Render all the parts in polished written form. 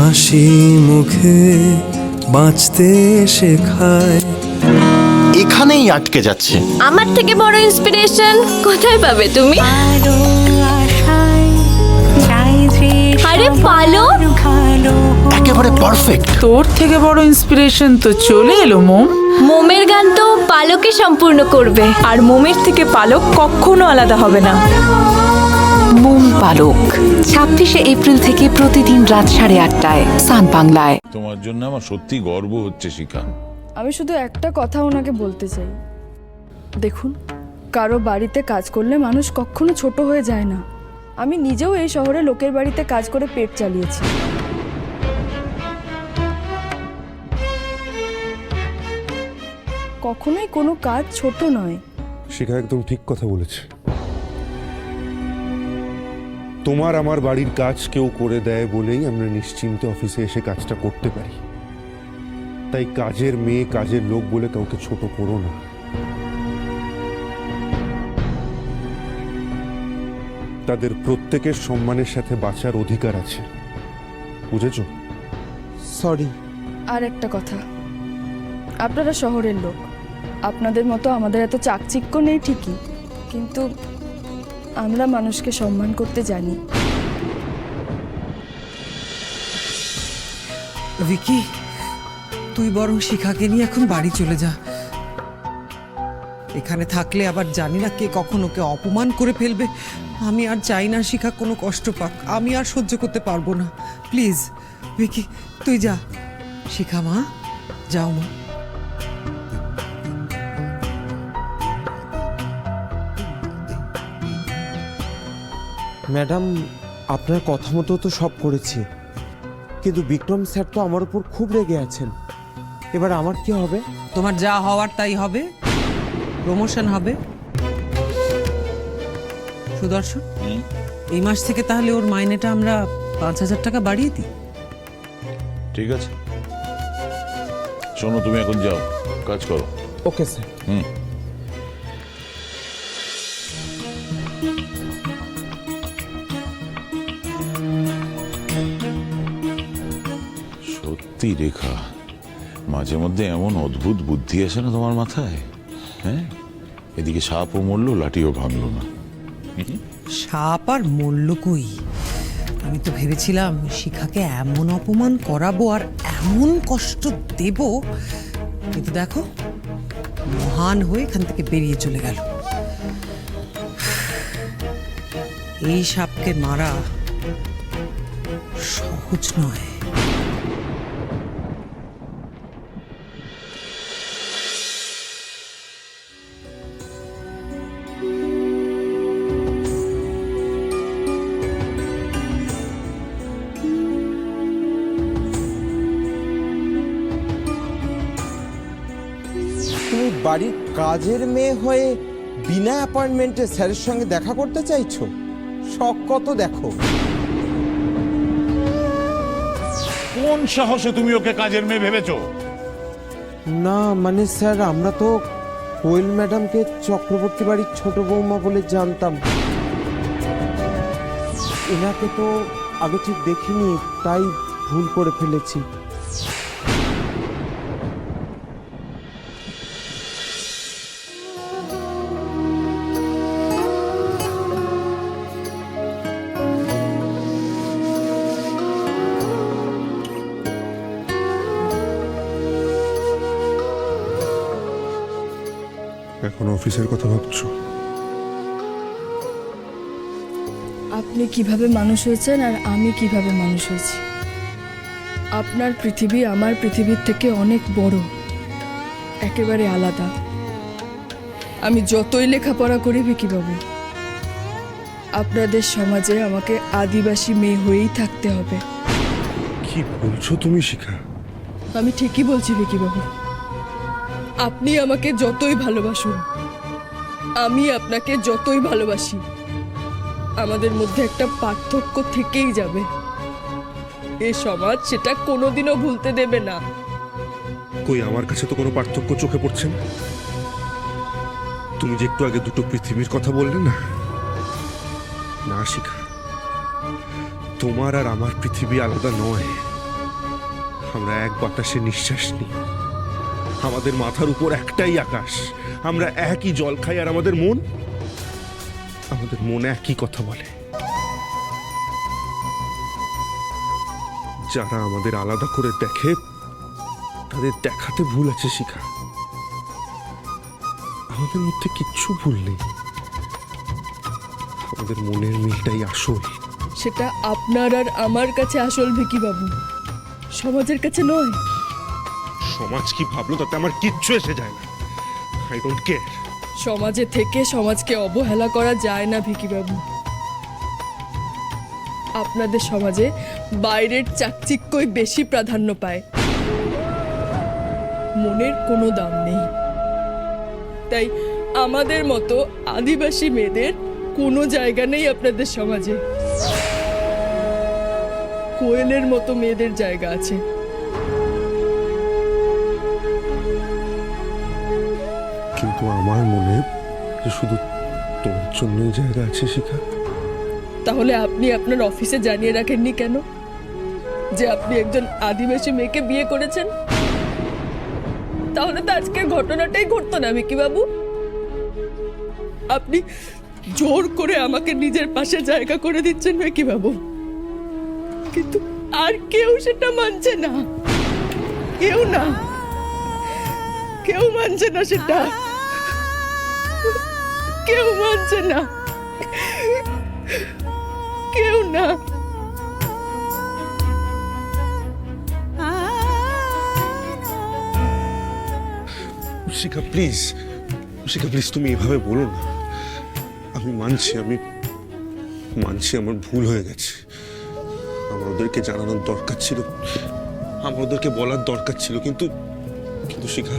হাসি মুখে বাঁচতে শেখায়। এখানেই আটকে যাচ্ছে। আমার থেকে বড় ইন্সপিরেশন কোথায় পাবে তুমি? আরে পালক, একেবারে পারফেক্ট। তোর থেকে বড় ইন্সপিরেশন তো চলে এলো মোম। মোমের গান তো পালকে সম্পূর্ণ করবে। আর মোমের থেকে পালক কখনো আলাদা হবে না। মোম পালক 26শে এপ্রিল থেকে প্রতিদিন রাত 8:30টায় সান বাংলায়। তোমার জন্য আমার সত্যি গর্ব হচ্ছে শিখা। আমি শুধু একটা কথা ওনাকে বলতে চাই, দেখুন, কারো বাড়িতে কাজ করলে মানুষ কখনো ছোট হয়ে যায় না। আমি নিজেও এই শহরে লোকের বাড়িতে কাজ করে পেট চালিয়েছি। কখনোই কোনো কাজ ছোট নয়। শিখা একদম ঠিক কথা বলেছে। তোমার আমার বাড়ির কাজ কেউ করে দেয় বলেই আমরা নিশ্চিন্তে অফিসে এসে কাজটা করতে পারি। তাই কাজের মেয়ে, কাজের লোক বলে কাউকে ছোট করো না। তাদের প্রত্যেকের সম্মানের সাথে বাঁচার অধিকার আছে, বুঝেছো? সরি। আর একটা কথা, আপনারা শহরের লোক, আপনাদের মতো আমাদের এত চাকচিক্য নেই ঠিকই, কিন্তু আমরা মানুষকে সম্মান করতে জানি। ভিকি, তুই বরং শিখাকে নিয়ে এখন বাড়ি চলে যা। এখানে থাকলে আবার জানি না কে কখন ওকে অপমান করে ফেলবে। আমি আর চাই না শিখা কোনো কষ্ট পাক। আমি আর সহ্য করতে পারবো না। প্লিজ ভিকি, তুই যা। শিখা মা, যাও মা। ম্যাডাম, আপনার কথা মতো তো সব করেছি, কিন্তু বিক্রম স্যার তো আমার উপর খুব রেগে আছেন। এবার আমার কি হবে? তোমার যা হওয়ার তাই হবে, প্রমোশন হবে। সুদর্শন, এই মাস থেকে তাহলে ওর মাইনেটা আমরা 5,000 টাকা বাড়িয়ে দিই। ঠিক আছে, শোনো, তুমি এখন যাও, কাজ করো। Okay sir. সত্যি রেখা, মাঝে মধ্যে এমন অদ্ভুত বুদ্ধি আসে না তোমার মাথায়? হ্যাঁ, এদিকে সাপও মরলো, লাঠিও ভাঙলো না। সাপ আর মূল্য কই? আমি তো ভেবেছিলাম শিখাকে এমন অপমান করাবো আর এমন কষ্ট দেব, কিন্তু দেখো, মহান হয়ে এখান থেকে বেরিয়ে চলে গেল। এই সাপকে মারা সহজ নয়। তুমি বাড়ির কাজের মেয়ে হয়ে বিনা অ্যাপয়েন্টমেন্টে স্যারের সঙ্গে দেখা করতে চাইছো? শখ কত দেখো। কোন সাহসে তুমি ওকে কাজের মেয়ে ভেবেছো? না মানে স্যার, আমরা তো কোয়েল ম্যাডামকে চক্রবর্তী বাড়ির ছোট বৌমা বলে জানতাম। এনাকে তো আগে ঠিক দেখিনি, তাই ভুল করে ফেলেছি। এখন অফিসের কথা ভাবছো? আপনি কিভাবে মানুষ হয়েছেন আর আমি কিভাবে মানুষ হয়েছি। আপনার পৃথিবী আমার পৃথিবীর থেকে অনেক বড়, একেবারে আলাদা। আমি যতই লেখাপড়া করি ভিকি বাবু, আপনাদের সমাজে আমাকে আদিবাসী মেয়ে হয়েই থাকতে হবে। কি বলছো তুমি শিখা? আমি ঠিকই বলছি ভিকি বাবু। আপনি আমাকে যতই ভালোবাসুন, আমি আপনাকে যতই ভালোবাসি, আমাদের মধ্যে একটা পার্থক্য থেকেই যাবে। এই সমাজ সেটা কোনোদিনও ভুলতে দেবে না। কই, আমার কাছে তো কোনো পার্থক্য চোখে পড়ছে না। তুমি যে একটু আগে দুটো পৃথিবীর কথা বললে না, না শিখা, তোমার আর আমার পৃথিবী আলাদা নয়। আমরা এক বাতাসে নিঃশ্বাস নিই, আমাদের মাথার উপর একটাই আকাশ, আমরা একই জল খাই, আর আমাদের মন একই কথা বলে। যারা আমাদের আলাদা করে দেখে তাদের দেখাতে ভুল আছে শিখা, আমাদের মধ্যে কিচ্ছু ভুল নেই, আমাদের মনের মিলটাই আসল। সেটা আপনার আর আমার কাছে আসল ভিকি বাবু, সমাজের কাছে নয়। সমাজ কি ভাবলো তাতে আমার কিচ্ছু এসে যায় না, আই ডোন্ট কেয়ার। সমাজে থেকে সমাজকে অবহেলা করা যায় না ভিকি বাবু। আপনাদের সমাজে বাইরের চাকচিক্যই বেশি প্রাধান্য পায়, মনের কোনো দাম নেই। তাই আমাদের মতো আদিবাসী মেয়েদের কোনো জায়গা নেই আপনাদের সমাজে। কোয়েলের মতো মেয়েদের জায়গা আছে। কিন্তু আমার মনে যে শুধু তোমার জন্যই জায়গা আছে শিখা। তাহলে আপনি আপনার অফিসে জানিয়ে রাখেননি কেন যে আপনি একজন আদিবাসী মেয়েকে বিয়ে করেছেন? তাহলে তো আজকের ঘটনাটাই ঘটতো না ভিকি বাবু। আপনি জোর করে আমাকে নিজের পাশে জায়গা করে দিচ্ছেন ভিকি বাবু, কিন্তু আর কেউ সেটা মানছে না, কেউ না, কেউ মানছে না, সেটা কেউ মানছে না, কেউ না। শিখা প্লিজ, শিখা প্লিজ, তুমি এভাবে বলো না। আমি মানছি আমার ভুল হয়ে গেছে, আমার ওদেরকে জানানোর দরকার ছিল, আমার ওদেরকে বলার দরকার ছিল, কিন্তু শিখা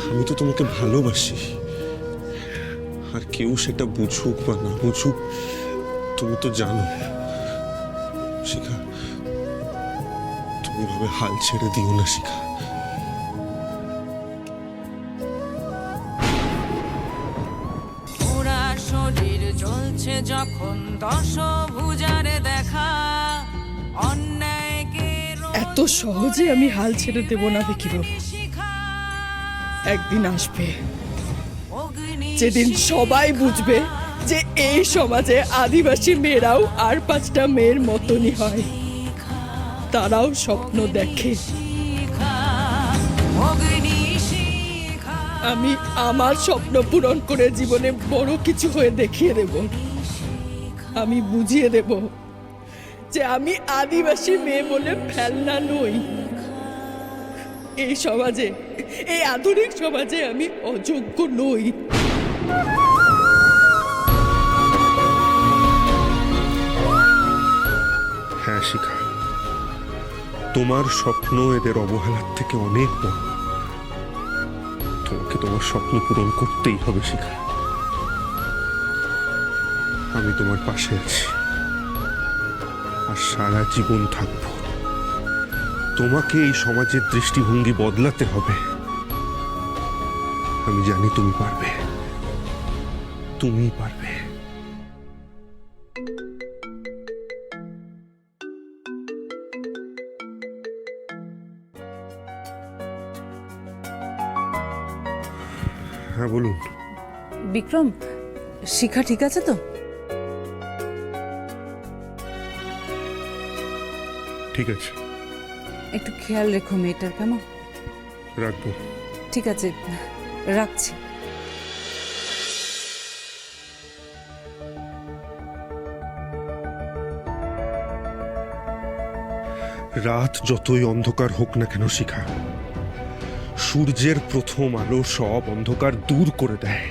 আমি তো তোমাকে ভালোবাসি, আর কেউ সেটা বুঝুক বা না বুঝুক তুমি তো জানো। শিখা তুমি ভাবে হাল ছেড়ে দিও না শিখা। পুরা শরীর জ্বলছে যখন দশভুজার দেখা, অন্যায়কে এত সহজে আমি হাল ছেড়ে দেব না ভিকি বাবু। একদিন আসবে যেদিন সবাই বুঝবে যে এই সমাজে আদিবাসী মেয়েরাও আর 5টা মেয়ের মতনই হয়, তারাও স্বপ্ন দেখে। আমি আমার স্বপ্ন পূরণ করে জীবনে বড় কিছু হয়ে দেখিয়ে দেব। আমি বুঝিয়ে দেব যে আমি আদিবাসী মেয়ে বলে ফেলনা নই। এই সমাজে, এই আধুনিক সমাজে আমি অযোগ্য নই। হ্যাঁ শিখা, তোমার স্বপ্ন এদের অবহেলার থেকে অনেক বড়। তোমাকে তোমার স্বপ্ন পূরণ করতেই হবে শিখা। আমি তোমার পাশে আছি, আর সারা জীবন থাকব। তোমাকে এই সমাজের দৃষ্টিভঙ্গি বদলাতে হবে। আমি জানি তুমি পারবে, তুমি পারবে। হ্যাঁ বলুন। বিক্রম, শিখা ঠিক আছে তো? ঠিক আছে, একটু খেয়াল রেখো মেয়েটার, কেমন? রাখবো। ঠিক আছে, রাখছি। রাত যতই অন্ধকার হোক না কেন শিখা, সূর্যের প্রথম আলো সব অন্ধকার দূর করে দেয়।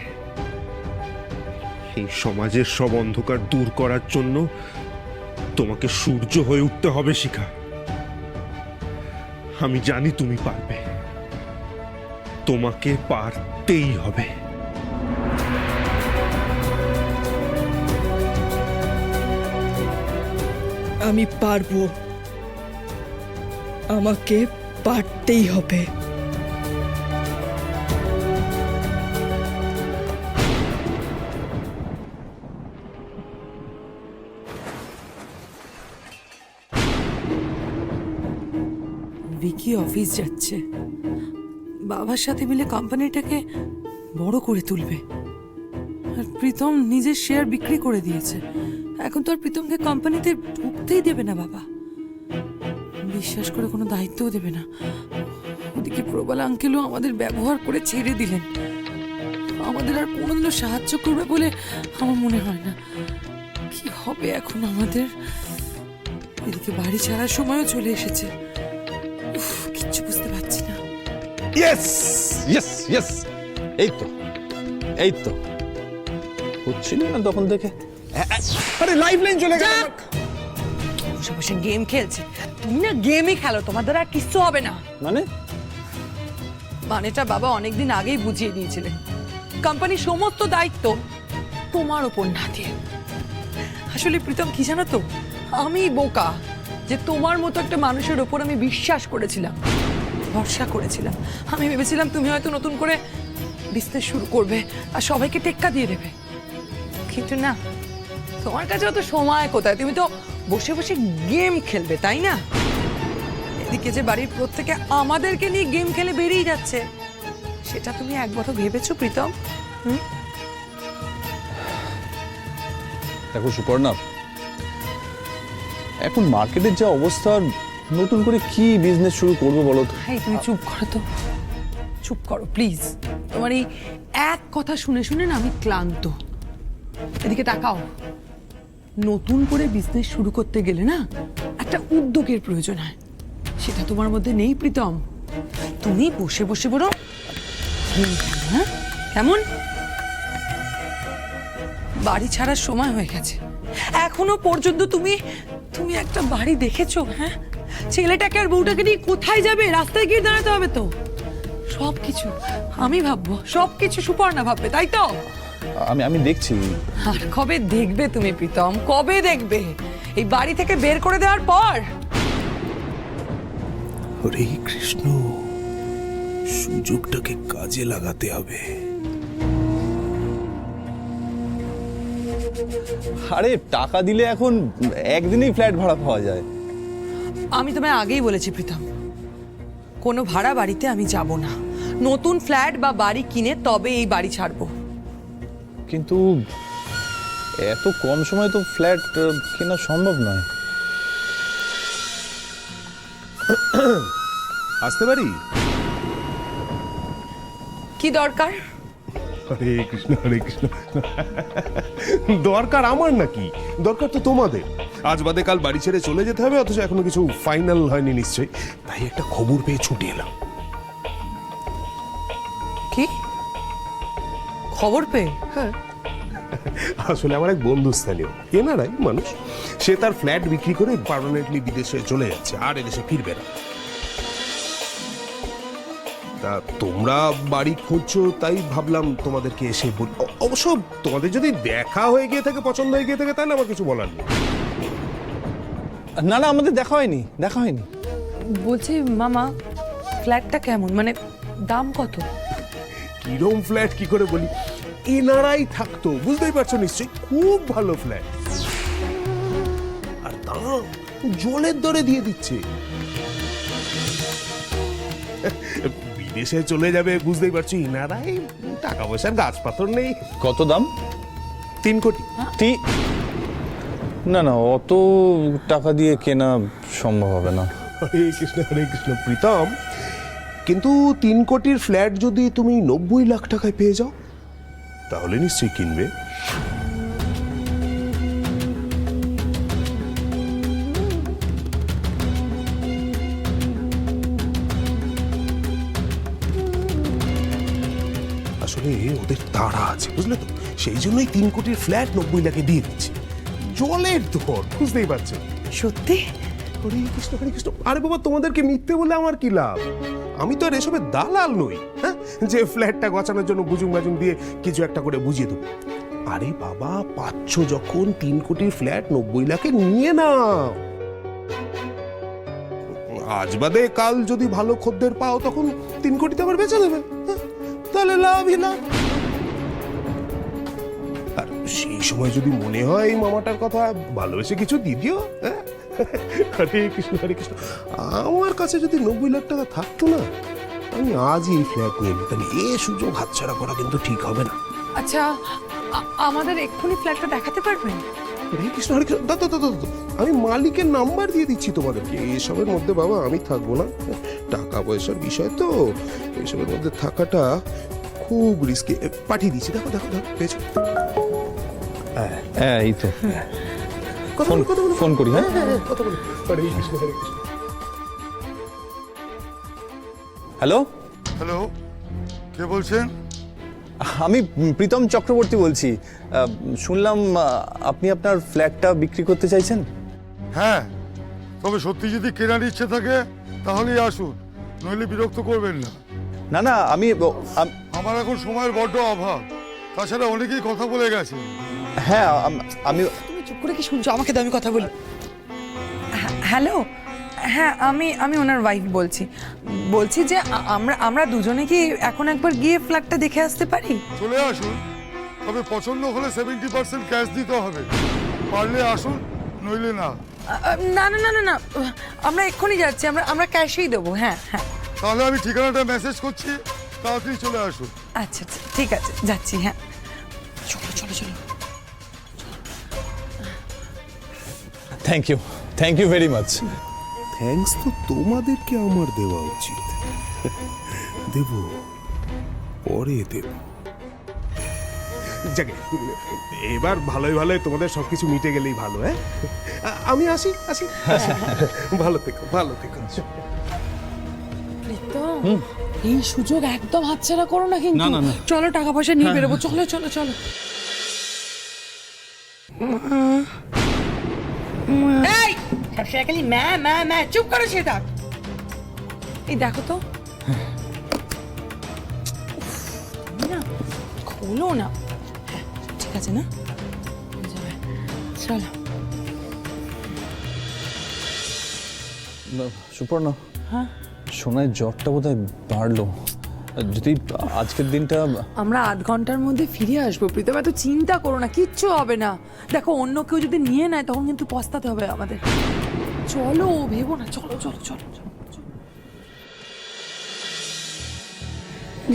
এই সমাজের সব অন্ধকার দূর করার জন্য তোমাকে সূর্য হয়ে উঠতে হবে শিখা। আমি জানি তুমি পারবে, তোমাকে পারতেই হবে। আমি পারবো, আমাকে পারতেই হবে। রিকি অফিস যাচ্ছে, বাবার সাথে মিলে কোম্পানিটাকে বড় করে তুলবে। আর প্রীতম নিজের শেয়ার বিক্রি করে দিয়েছে, এখন তো আর প্রীতমকে কোম্পানিতে ঢুকতেই দেবে না বাবা, বিশ্বাস করে কোনো দায়িত্বও দেবে না। ওদিকে প্রবল আঙ্কেলও আমাদের ব্যবহার করে ছেড়ে দিলেন, আমাদের আর কোনোদিনও সাহায্য করবে বলে আমার মনে হয় না। কি হবে এখন আমাদের? এদিকে বাড়ি ছাড়ার সময়ও চলে এসেছে, উফ, কিচ্ছু বুঝতে পারছি না। ইয়েস ইয়েস ইয়েস, এই তো এই তো হচ্ছিল না তখন থেকে। আরে লাইফ লাইন চলে গেল। বসে বসে গেম খেলছে। তুমি না গেমই খেলো, তোমার দ্বারা আর কিচ্ছু হবে না। মানেটা বাবা অনেকদিন আগেই বুঝিয়ে দিয়েছিলেন, কোম্পানির সমস্ত দায়িত্ব তোমার ওপর না দিয়ে। আসলে প্রীতম কি জানো তো, আমি বোকা যে তোমার মতো একটা মানুষের ওপর আমি বিশ্বাস করেছিলাম, ভরসা করেছিলাম। আমি ভেবেছিলাম তুমি হয়তো নতুন করে বিজনেস শুরু করবে আর সবাইকে টেক্কা দিয়ে দেবে, কিন্তু না, তোমার কাছে অত সময় কোথায়? তুমি তো বসে বসে গেম খেলবে, তাই না? এদিকে যে বাড়ির প্রত্যেকে আমাদেরকে নিয়ে গেম খেলে বেরিয়ে যাচ্ছে, সেটা তুমি একবারও ভেবেছো প্রীতম? দেখো সুপর্ণা, এখন মার্কেটের যা অবস্থা, নতুন করে কি বিজনেস শুরু করবো বলো তো? এই তুমি চুপ করো তো, চুপ করো প্লিজ। তোমার এই এক কথা শুনে শুনে না আমি ক্লান্ত। এদিকে তাকাও, নতুন করে বিজনেস শুরু করতে গেলে না একটা উদ্যোগের প্রয়োজন হয়, সেটা তোমার মধ্যে নেই প্রীতম। তুমি বসে বসে বলো গেম খেলো, হ্যাঁ? কেমন? বাড়ি ছাড়ার সময় হয়ে গেছে, এখনো পর্যন্ত তুমি তুমি একটা বাড়ি দেখেছো? হ্যাঁ, ছেলেটাকে আর বউটাকে নিয়ে কোথায় যাবে? রাস্তায় গিয়ে দাঁড়াতে হবে তো। সবকিছু আমি ভাববো, সবকিছু সুপর্ণা ভাববে, তাই তো? আমি দেখছি। আর কবে দেখবে তুমি প্রীতম, কবে দেখবে? এই বাড়ি থেকে বের করে দেওয়ার পর? হরে কৃষ্ণ, সুযোগটাকে কাজে লাগাতে হবে। আরে টাকা দিলে এখন একদিনেই ফ্ল্যাট ভাড়া পাওয়া যায়। আমি তোমায় আগেই বলেছি প্রীতম, কোনো ভাড়া বাড়িতে আমি যাব না। নতুন ফ্ল্যাট বা বাড়ি কিনে তবে এই বাড়ি ছাড়বো। কিন্তু এত কম সময়ে তো ফ্ল্যাট কেনা সম্ভব নয়। আসতে পারি? কি দরকার? হরে কৃষ্ণ হরে কৃষ্ণ। দরকার আমার নাকি? দরকার তো তোমাদের। আজ বাদে কাল বাড়ি ছেড়ে চলে যেতে হবে, অথচ এখনো কিছু ফাইনাল হয়নি নিশ্চয়ই। তাই একটা খবর পেয়ে ছুটে এলাম। কি খবর পেয়ে? হ্যাঁ, আসলে আমার এক বন্ধু স্থানীয় এনারাই মানুষ, সে তার ফ্ল্যাট বিক্রি করে পার্মানেন্টলি বিদেশে চলে যাচ্ছে, আর এদেশে ফিরবে না। তা তোমরা বাড়ি খুঁজছো, তাই ভাবলাম তোমাদেরকে এসে বল। অবশ্য তোমাদের যদি দেখা হয়ে গিয়ে থাকে, পছন্দ হয়ে গিয়ে থাকে, তাহলে আমার কিছু বলার নেই। না না, আমাদের দেখা হয়নি, দেখা হয়নি। বলছি মামা, ফ্ল্যাটটা কেমন, মানে দাম কত? কিরম ফ্ল্যাট কি করে বলি, এনারাই থাকতো, বুঝতেই পারছো নিশ্চয়ই। খুব ভালো ফ্ল্যাট, আর দাম জলের দরে দিয়ে দিচ্ছে। বিদেশে চলে যাবে, বুঝতেই পারছো, ইনারাই টাকা পয়সার গাছ পাথর নেই। কত দাম? 3 কোটি। না না, অত টাকা দিয়ে কেনা সম্ভব হবে না। হরে কৃষ্ণ প্রীতম, কিন্তু 3 কোটির ফ্ল্যাট যদি তুমি 90 লাখ টাকায় পেয়ে যাও, তাহলে নিশ্চয়ই কিনবে। আসলে ওদের তাড়া আছে, বুঝলে তো, সেই জন্যই 3 কোটির ফ্ল্যাট 90 লাখে দিয়ে দিচ্ছে। জলের দর, বুঝতেই পারছো। সত্যি? হরে কৃষ্ণ হরে কৃষ্ণ। আরে বাবা, তোমাদেরকে মিথ্যে বলে আমার কি লাভ? আমি তো আর এসবের দালাল নই, হ্যাঁ, যে ফ্ল্যাটটা গছানোর জন্য বুজুং বাজুং দিয়ে কিছু একটা করে বুঝিয়ে দেবো। আরে বাবা, পাচ্ছ যখন 3 কোটির ফ্ল্যাট 90 লাখে নিয়ে নাও। আজ বাদে কাল যদি ভালো খদ্দের পাও, তখন 3 কোটিতে আবার বেচে দেবে, তাহলে লাভই লাভ। আর সেই সময় যদি মনে হয় এই মামাটার কথা, ভালোবেসে কিছু দিয়ে দিও। হরে কৃষ্ণ হরে কৃষ্ণ। আমার কাছে যদি 90 লাখ টাকা থাকতো না, আমি আজই এই ফ্ল্যাট নিয়ে নিতাম। এ সুযোগ হাতছাড়া করা কিন্তু ঠিক হবে না। আচ্ছা আমাদের এক্ষুনি ফ্ল্যাটটা দেখাতে পারবেন? হরে কৃষ্ণ হরে কৃষ্ণ। দাদা দাদা দাদা, আমি মালিকের নাম্বার দিয়ে দিচ্ছি তোমাদেরকে। এসবের মধ্যে বাবা আমি থাকবো না, টাকা পয়সার বিষয় তো, এসবের মধ্যে থাকাটা খুব রিস্কি। পাঠিয়ে দিচ্ছি, দেখো দেখো দেখো পেয়েছো। হ্যাঁ এই তো কথা বলো, কথা বলো। ফোন করি। হ্যাঁ কথা বলো। হরে কৃষ্ণ হরে কৃষ্ণ। হ্যালো, হ্যালো, কে বলছেন? আমি প্রীতম চক্রবর্তী বলছি। শুনলাম আপনি আপনার ফ্ল্যাটটা বিক্রি করতে চাইছেন। হ্যাঁ, তবে সত্যি যদি কেনার ইচ্ছে থাকে তাহলেই আসুন, নইলে বিরক্ত করবেন না। না না, আমি আমার এখন সময়ের বড্ড অভাব, তাছাড়া অনেকেই কথা বলে গেছে। হ্যাঁ আমি তুমি চুপ করে কি শুনছো? আমাকে দাও, আমি কথা বলি। হ্যালো, হ্যাঁ আমি ওনার ওয়াইফ বলছি যে আমরা দুজনে কি এখন একবার গিয়ে ফ্ল্যাটটা দেখে আসতে পারি? চলে আসুন, তবে পছন্দ হলে 70% ক্যাশ দিতে হবে। পারলে আসুন, নইলে না। না না না না না, আমরা এক্ষুনি যাচ্ছি, আমরা ক্যাশেই দেবো। হ্যাঁ হ্যাঁ, তাহলে আমি ঠিকানাটা মেসেজ করছি, তাড়াতাড়ি চলে আসুন। আচ্ছা আচ্ছা ঠিক আছে, যাচ্ছি। হ্যাঁ চলো চলো চলো। Thank you very much. Thanks তো তোমাদেরকে আমার দেওয়া উচিত। দেব, পরে দেব। যাকে এবার ভালোই ভালোই তোমাদের সবকিছু মিটে গেলেই ভালো। হ্যাঁ, আমি আসি আসি। ভালো থেকো, ভালো থেকো। এই সুযোগ একদম হাতছাড়া করো না কিন্তু। চলো টাকা পয়সা নিয়ে বেরোবো, চলো চলো চলো। এই সবসময় খালি ম্যা চুপ করো সেটা। এই দেখো তো, না খোলো না। হ্যাঁ ঠিক আছে না, চলো। সুপর্ণা, হ্যাঁ সোনায় জ্বরটা বোধহয় বাড়লো। যদি আজকের দিনটা আমরা আধ ঘন্টার মধ্যে ফিরে আসবো প্রীতম, এত চিন্তা করো না, কিচ্ছু হবে না। দেখো অন্য কেউ যদি নিয়ে নেয় তখন কিন্তু পস্তাতে হবে আমাদের। চলো ভেবো না, চলো চলো চলো চলো।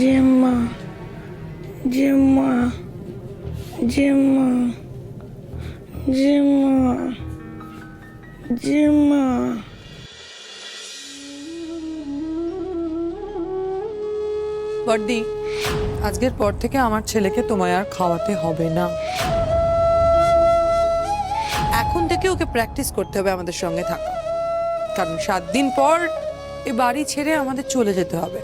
জেম্মা জেম্মা জেম্মা জেম্মা জেম্মা। বড়দি, আজকের পর থেকে আমার ছেলেকে তোমায় আর খাওয়াতে হবে না। এখন থেকে ওকে প্র্যাকটিস করতে হবে আমাদের সঙ্গে থাকা, কারণ 7 দিন পর এ বাড়ি ছেড়ে আমাদের চলে যেতে হবে।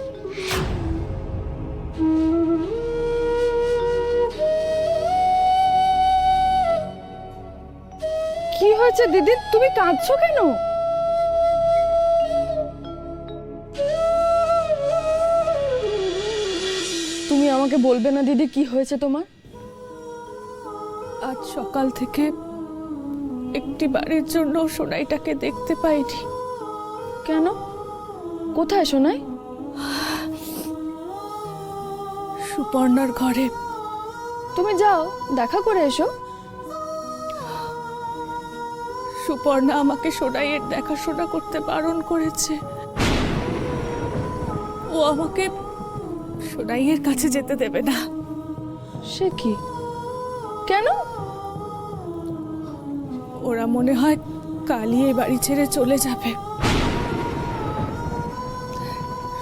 কি হয়েছে দিদি, তুমি কাঁদছো কেন? তুমি আমাকে বলবে না দিদি কি হয়েছে তোমার? আজ সকাল থেকে একটি বাড়ির জন্য সোনাইটাকে দেখতে পাইনি। কেন? কোথায় সোনাই? সুপর্ণার ঘরে। তুমি যাও দেখা করে এসো। সুপর্ণা আমাকে সোনাইয়ের দেখাশোনা করতে বারণ করেছে। ও আমাকে সোনাইয়ের কাছে যেতে দেবে না। সে কি? কেন? ওরা মনে হয় কালই এই বাড়ি ছেড়ে চলে যাবে।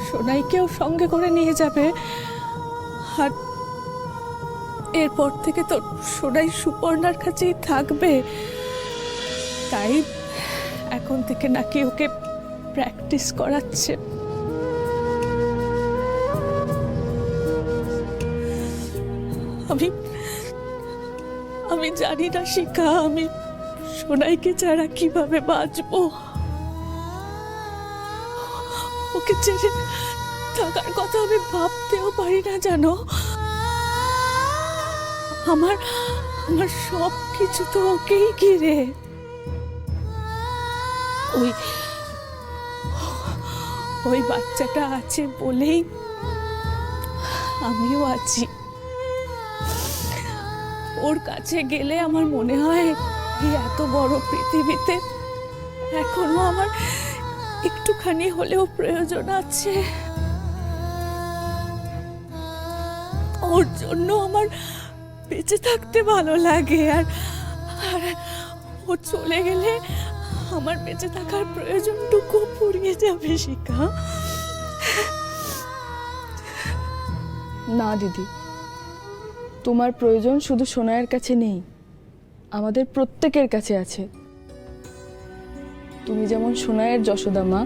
সোনাইকেও সঙ্গে করে নিয়ে যাবে, আর এরপর থেকে তো সোনাই সুপর্ণার কাছেই থাকবে। তাই এখন থেকে নাকি ওকে প্র্যাকটিস করাচ্ছে। আমি জানি না শিখা, আমি সোনাইকে ছাড়া কিভাবে বাঁচবো। ওকে ছেড়ে থাকার কথা আমি ভাবতেও পারি না জানো। আমার সব কিছু তো ওকেই ঘিরে। ওই বাচ্চাটা আছে বলেই আমিও আছি। ওর কাছে গেলে আমার মনে হয় এই এত বড় পৃথিবীতে এখনো আমার একটুখানি হলেও প্রয়োজন আছে। ওর জন্য আমার বেঁচে থাকতে ভালো লাগে, আর আর ও চলে গেলে আমার বেঁচে থাকার প্রয়োজনটুকু ফুরিয়ে যাবে শিখা। না দিদি, তোমার প্রয়োজন শুধু সোনাইয়ের কাছে নেই, আমাদের প্রত্যেকের কাছে আছে। তুমি যেমন সোনাইয়ের যশোদা মা,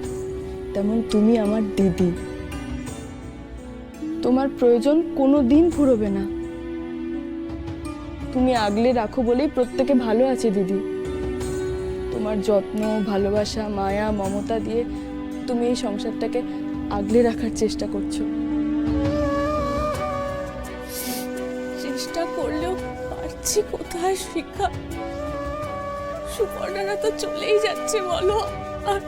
তেমন তুমি আমার দিদি। তোমার প্রয়োজন কোনো দিন ফুরোবে না। তুমি আগলে রাখো বলেই প্রত্যেকে ভালো আছে দিদি। তোমার যত্ন, ভালোবাসা, মায়া, মমতা দিয়ে তুমি এই সংসারটাকে আগলে রাখার চেষ্টা করছো। চেষ্টা করলেও পারছি কোথায় শিখা? সুপর্ণারা তো চলেই যাচ্ছে বলো, আর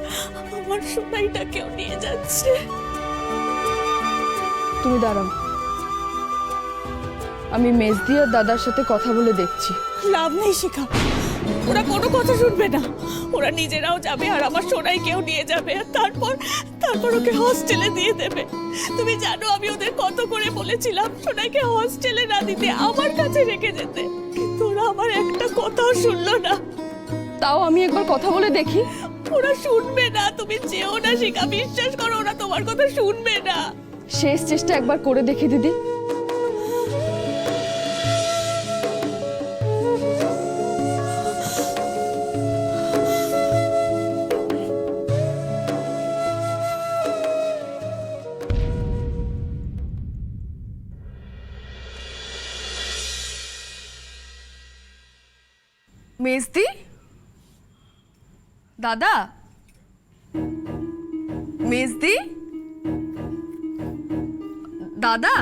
আমার সোনাইটাকেও নিয়ে যাচ্ছে। তুমি দাঁড়াও, আমি মেজদি আর দাদার সাথে কথা বলে দেখছি। লাভ নেই শিখা, ওরা কোনো কথা শুনবে না। ওরা নিজেরাও যাবে আর আমার সোনাইকেও নিয়ে যাবে, আর তারপর ওকে হস্টেলে দিয়ে দেবে। তুমি জানো আমি ওদের কত করে বলেছিলাম সোনাইকে হস্টেলে না দিতে, আমার কাছে রেখে যেতে, কিন্তু ওরা আমার একটা কথাও শুনলো না। তাও আমি একবার কথা বলে দেখি। ওরা শুনবে না, তুমি চেও না শিখা, বিশ্বাস করো ওরা তোমার কথা শুনবে না। শেষ চেষ্টা একবার করে দেখি দিদি। মেজদি, দাদা, মেজদি, দাদা।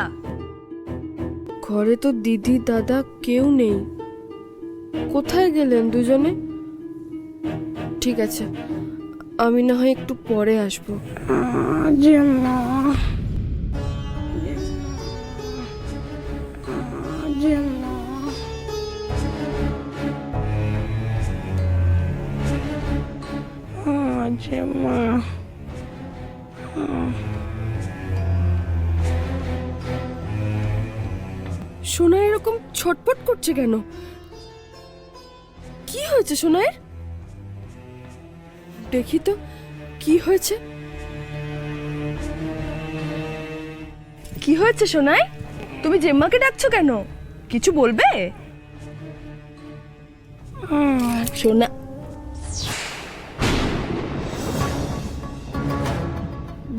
ঘরে তো দিদি দাদা কেউ নেই, কোথায় গেলেন দুজনে? ঠিক আছে, আমি না হয় একটু পরে আসবো। সোনা এরকম ছটপট করছে কেন? কি হয়েছে সোনায়ের? দেখি তো কি হয়েছে। কি হয়েছে সোনাই? তুমি জেম্মাকে ডাকছো কেন? কিছু বলবে? সোনা,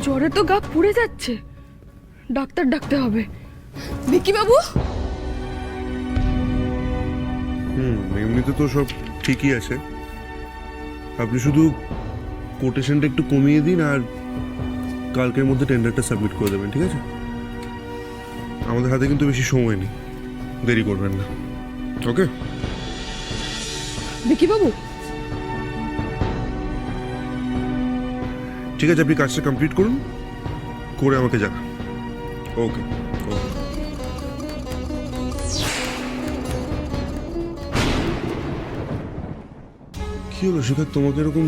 জ্বরে তো গা পুড়ে যাচ্ছে, ডাক্তার ডাকতে হবে। ভিকি বাবু। এমনিতে তো সব ঠিকই আছে, আপনি শুধু কোটেশনটা একটু কমিয়ে দিন আর কালকের মধ্যে টেন্ডারটা সাবমিট করে দেবেন, ঠিক আছে? আমাদের হাতে কিন্তু বেশি সময় নেই, দেরি করবেন না, ওকে? ভিকি বাবু, ঠিক আছে, আপনি কাজটা কমপ্লিট করুন, করে আমাকে জানান। ওকে ওকে। কি হলো শিখা, তোমাকে এরকম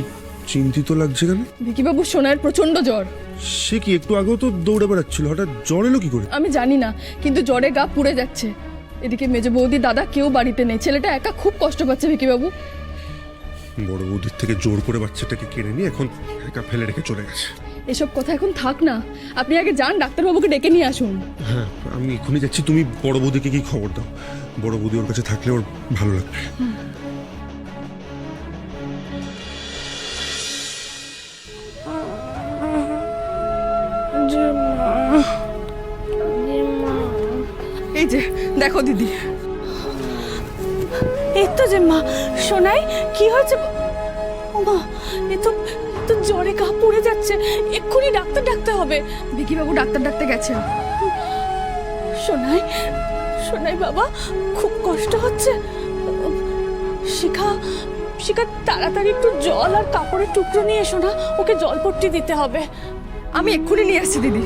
চিন্তিত লাগছে কেন? ভিকি বাবু, সোনার প্রচন্ড জ্বর। সে কি, একটু আগেও তো দৌড়ে বেড়াচ্ছিল, হঠাৎ জ্বর এলো কি করে? আমি জানি না, কিন্তু জ্বরে গা পুড়ে যাচ্ছে। এদিকে মেজো বৌদি দাদা কেউ বাড়িতে নেই, ছেলেটা একা খুব কষ্ট পাচ্ছে। ভিকি বাবু, বড় বৌদির থেকে জোর করে বাচ্চাটাকে কেড়ে নিয়ে এখন একা ফেলে রেখে চলে গেছে। এসব কথা এখন থাক না, আপনি আগে যান ডাক্তারবাবুকে ডেকে নিয়ে আসুন। হ্যাঁ, আমি এখনই যাচ্ছি, তুমি বড় বৌদিকে কি খবর দাও, বড় বৌদি ওর কাছে থাকলে ওর ভালো লাগবে। এই যে দেখো দিদি। এই তো যে মা, সোনাই কি হয়েছে? ও মা, এ তো জ্বরে গা পুড়ে যাচ্ছে, এক্ষুনি ডাক্তার ডাকতে হবে। ভিকি বাবু ডাক্তার ডাকতে গেছেন। সোনাই, সোনাই বাবা, খুব কষ্ট হচ্ছে। শিখা, শিখা তাড়াতাড়ি একটু জল আর কাপড়ের টুকরো নিয়ে এসো না, ওকে জলপট্টি দিতে হবে। আমি এক্ষুনি নিয়ে আসছি দিদি।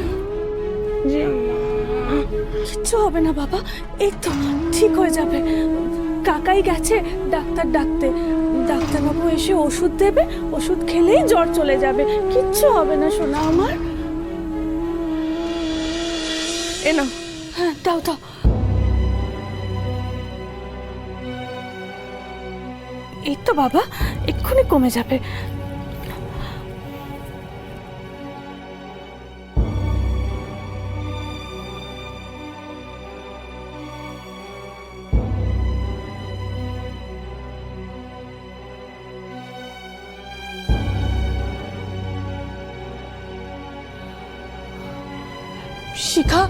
কিচ্ছু হবে না বাবা, এই তো ঠিক হয়ে যাবে। কাকাই গেছে ডাক্তার ডাকতে, ডাক্তারবাবু এসে ওষুধ দেবে, ওষুধ খেলেই জ্বর চলে যাবে, কিচ্ছু হবে না সোনা আমার। এ না, হ্যাঁ দাও দাও। এই তো বাবা, এক্ষুনি কমে যাবে। শিখা,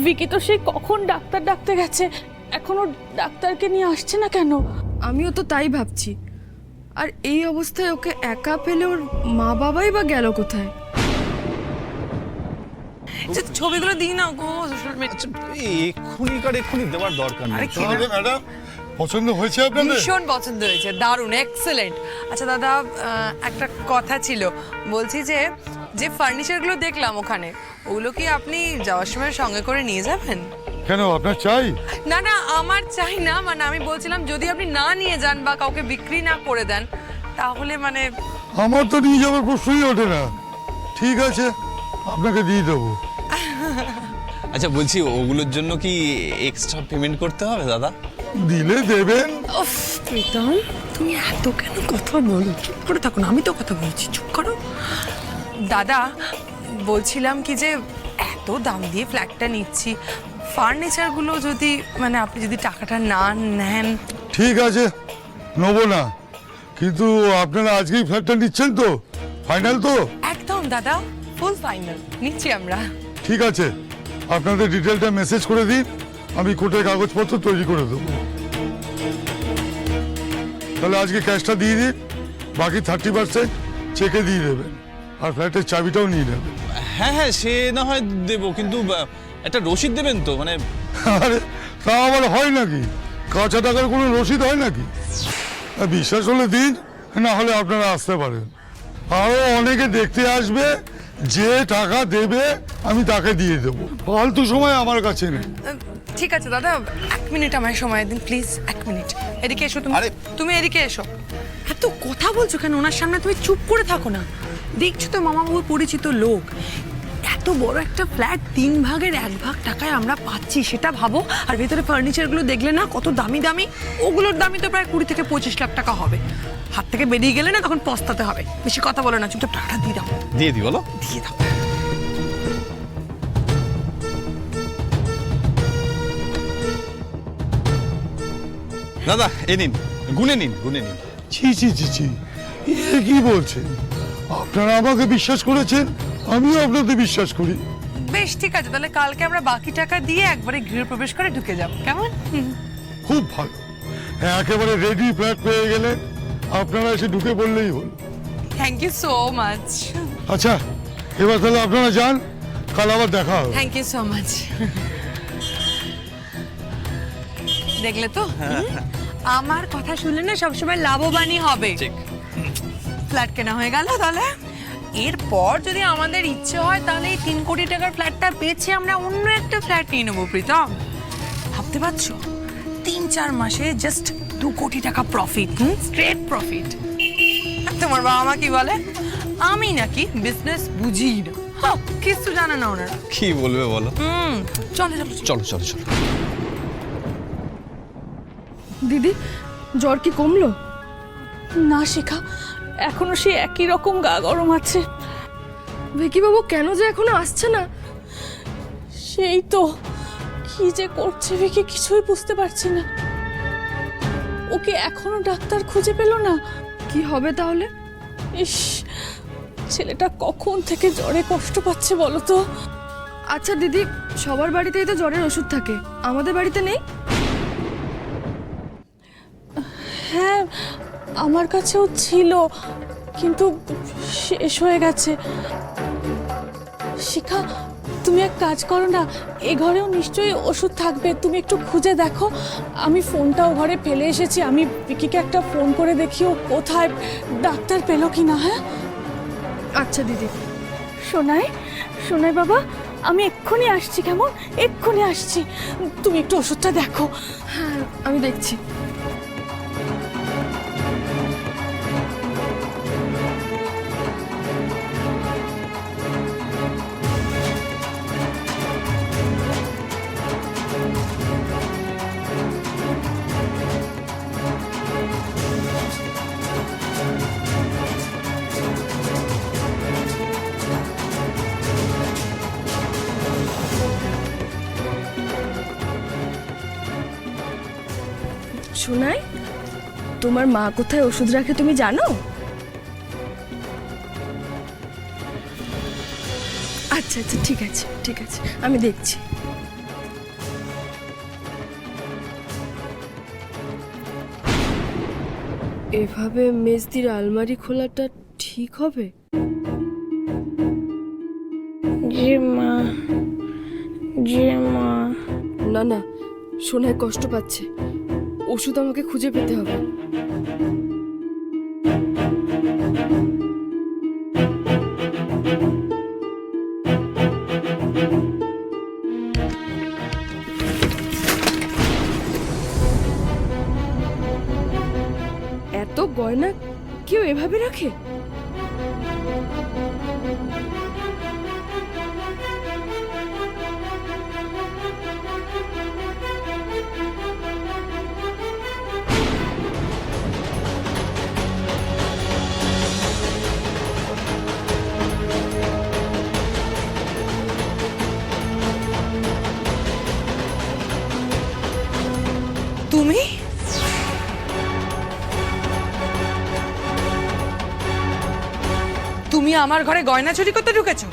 ভিকি তো সেই কখন ডাক্তার ডাকতে গেছে, এখনো ডাক্তারকে নিয়ে আসছে না কেন? আমিও তো তাই ভাবছি। আর এই অবস্থায় ওকে একা পেলে ওর মা বাবাই বা গেল কোথায়? ছবিগুলো দিই না গো সোশ্যাল এক্ষুনি দেওয়ার দরকার নেই। ম্যাডাম পছন্দ হয়েছে আপনাদের? ভীষণ পছন্দ হয়েছে, দারুণ, এক্সেলেন্ট। আচ্ছা দাদা, একটা কথা ছিল, বলছি যে যে ফার্নিচারগুলো দেখলাম ওখানে, ওগুলো কি আপনি যাওয়ার সময় সঙ্গে করে নিয়ে যাবেন? কেন, আপনার চাই? না না, আমার চাই না, মানে আমি বলছিলাম যদি আপনি না নিয়ে যান বা কাউকে বিক্রি না করে দেন তাহলে মানে। আমার তো নিয়ে যাওয়ার প্রশ্নই ওঠে না। ঠিক আছে, আপনাকে দিয়ে দেবো। আচ্ছা বলছি, ওগুলোর জন্য কি এক্সট্রা পেমেন্ট করতে হবে দাদা? দিলে দেবেন। উফ প্রীতম, তুমি এত কেন কথা বলো? চুপ করে থাকো না, আমি তো কথা বলছি, চুপ করো। দাদা বলছিলাম কি যে এত দাম দিয়ে ফ্ল্যাটটা নিচ্ছি, ফার্নিচারগুলো যদি মানে আপনি যদি টাকাটা না নেন। ঠিক আছে, নেবো না, কিন্তু আপনারা আজকেই ফ্ল্যাটটা নিচ্ছেন তো? ফাইনাল তো? একদম দাদা, ফুল ফাইনাল নিচ্ছি আমরা। ঠিক আছে, আপনাদের ডিটেলটা মেসেজ করে দিন, আমি কোর্টের কাগজপত্র তৈরি করে দেবো। তাহলে আজকে ক্যাশটা দিয়ে দিন, বাকি 30% চেকে দিয়ে দেবেন, আর ফ্ল্যাটের চাবিটাও নিয়ে নেবেন। হ্যাঁ হ্যাঁ, সে না হয় দেবো, কিন্তু একটা রসিদ দেবেন তো, মানে। আরে তা আবার হয় নাকি? কাঁচা টাকার কোনো রসিদ হয় নাকি? বিশ্বাস হলে দিন, না হলে আপনারা আসতে পারেন। আরও অনেকে দেখতে আসবে, যে টাকা দেবে আমি তাকে দিয়ে দেবো, ফালতু সময় আমার কাছে নেই। ঠিক আছে দাদা, 1 মিনিট আমায় সময় দিন প্লিজ, 1 মিনিট। এদিকে এসো তুমি, তুমি এদিকে এসো। এত কথা বলছো কেন ওনার সামনে? তুমি চুপ করে থাকো না। দেখছো তো মামাবাবুর পরিচিত লোক, এত বড় একটা ফ্ল্যাট 3 ভাগের 1 ভাগ টাকায় আমরা পাচ্ছি, সেটা ভাবো। আর ভেতরে ফার্নিচারগুলো দেখলে না কত দামি দামি, ওগুলোর দামই তো প্রায় 20 থেকে 25 লাখ টাকা হবে। হাত থেকে বেরিয়ে গেলে না তখন পস্তাতে হবে। বেশি কথা বলো না, চুপচাপ টাকাটা দিয়ে দাও। দিয়ে দিই বলো? দিয়ে দাও। দাদা এ নিন, গুনে নিন, গুনে নিন। ছি ছি ছি ছি, এ কি বলছেন? আপনারা আমাকে বিশ্বাস করেছেন, আমিও আপনাদের বিশ্বাস করি। বেশ ঠিক আছে, তাহলে কালকে আমরা বাকি টাকা দিয়ে একবারে গৃহপ্রবেশ করে ঢুকে যাব, কেমন? খুব ভালো, একেবারে রেডি ফ্ল্যাট পেয়ে গেলে আপনারা এসে ঢুকে পড়লেই হলো। Thank you so much. আচ্ছা, এবার তাহলে আপনারা যান, কাল আবার দেখা হবে। Thank you so much. দেখলে তো, আমার কথা শুনলে না সবসময় লাভবানই হবে। ফ্ল্যাট কেনা হয়ে গেল, তাহলে এরপর যদি আমাদের ইচ্ছে হয় তাহলে এই 3 কোটি টাকার ফ্ল্যাটটা বেচে আমরা অন্য একটা ফ্ল্যাট নিয়ে নেবো। প্রীতম, ভাবতে পারছো 3-4 মাসে জাস্ট 2 কোটি টাকা প্রফিট, স্ট্রেট প্রফিট। তোমার বাবা মা কি বলে? আমি নাকি বিজনেস বুঝি না, কিছু জানে না ওনারা। কি বলবে বলো? চলো চলো চলো চলো চলো। দিদি, জ্বর কি কমলো? না শিখা, এখনো সে একই রকম গা গরম আছে। ভিকি বাবু কেন যে এখনো আসছে না? সেই তো, কি যে করছে ভিকি কিছুই বুঝতে পারছি না। ওকে এখনো ডাক্তার খুঁজে পেল না। কি হবে তাহলে? ইস, ছেলেটা কখন থেকে জ্বরে কষ্ট পাচ্ছে বলো তো। আচ্ছা দিদি, সবার বাড়িতেই তো জ্বরের ওষুধ থাকে, আমাদের বাড়িতে নেই? হ্যাঁ, আমার কাছেও ছিল, কিন্তু শেষ হয়ে গেছে। শিখা, তুমি এক কাজ করো না, এ ঘরেও নিশ্চয়ই ওষুধ থাকবে, তুমি একটু খুঁজে দেখো। আমি ফোনটাও ঘরে ফেলে এসেছি, আমি পিকিকে একটা ফোন করে দেখি ও কোথায় ডাক্তার পেলো কি না। হ্যাঁ আচ্ছা দিদি। সোনাই, সোনাই বাবা, আমি এক্ষুনি আসছি, কেমন? এক্ষুনি আসছি, তুমি একটু ওষুধটা দেখো। হ্যাঁ আমি দেখছি। শোনাই, তোমার মা কোথায় ওষুধ রাখে তুমি জানো? আচ্ছা আচ্ছা, ঠিক আছে ঠিক আছে, আমি দেখছি। এভাবে মেজদির আলমারি খোলাটা ঠিক হবে? জি মা, জি মা। না না, সোনায় কষ্ট পাচ্ছে, ওষুধ আমাকে খুঁজে পেতে হবে। এত গয়না কেউ এভাবে রাখে? তুমি তুমি আমার ঘরে গয়না চুরি করতে ঢুকেছো?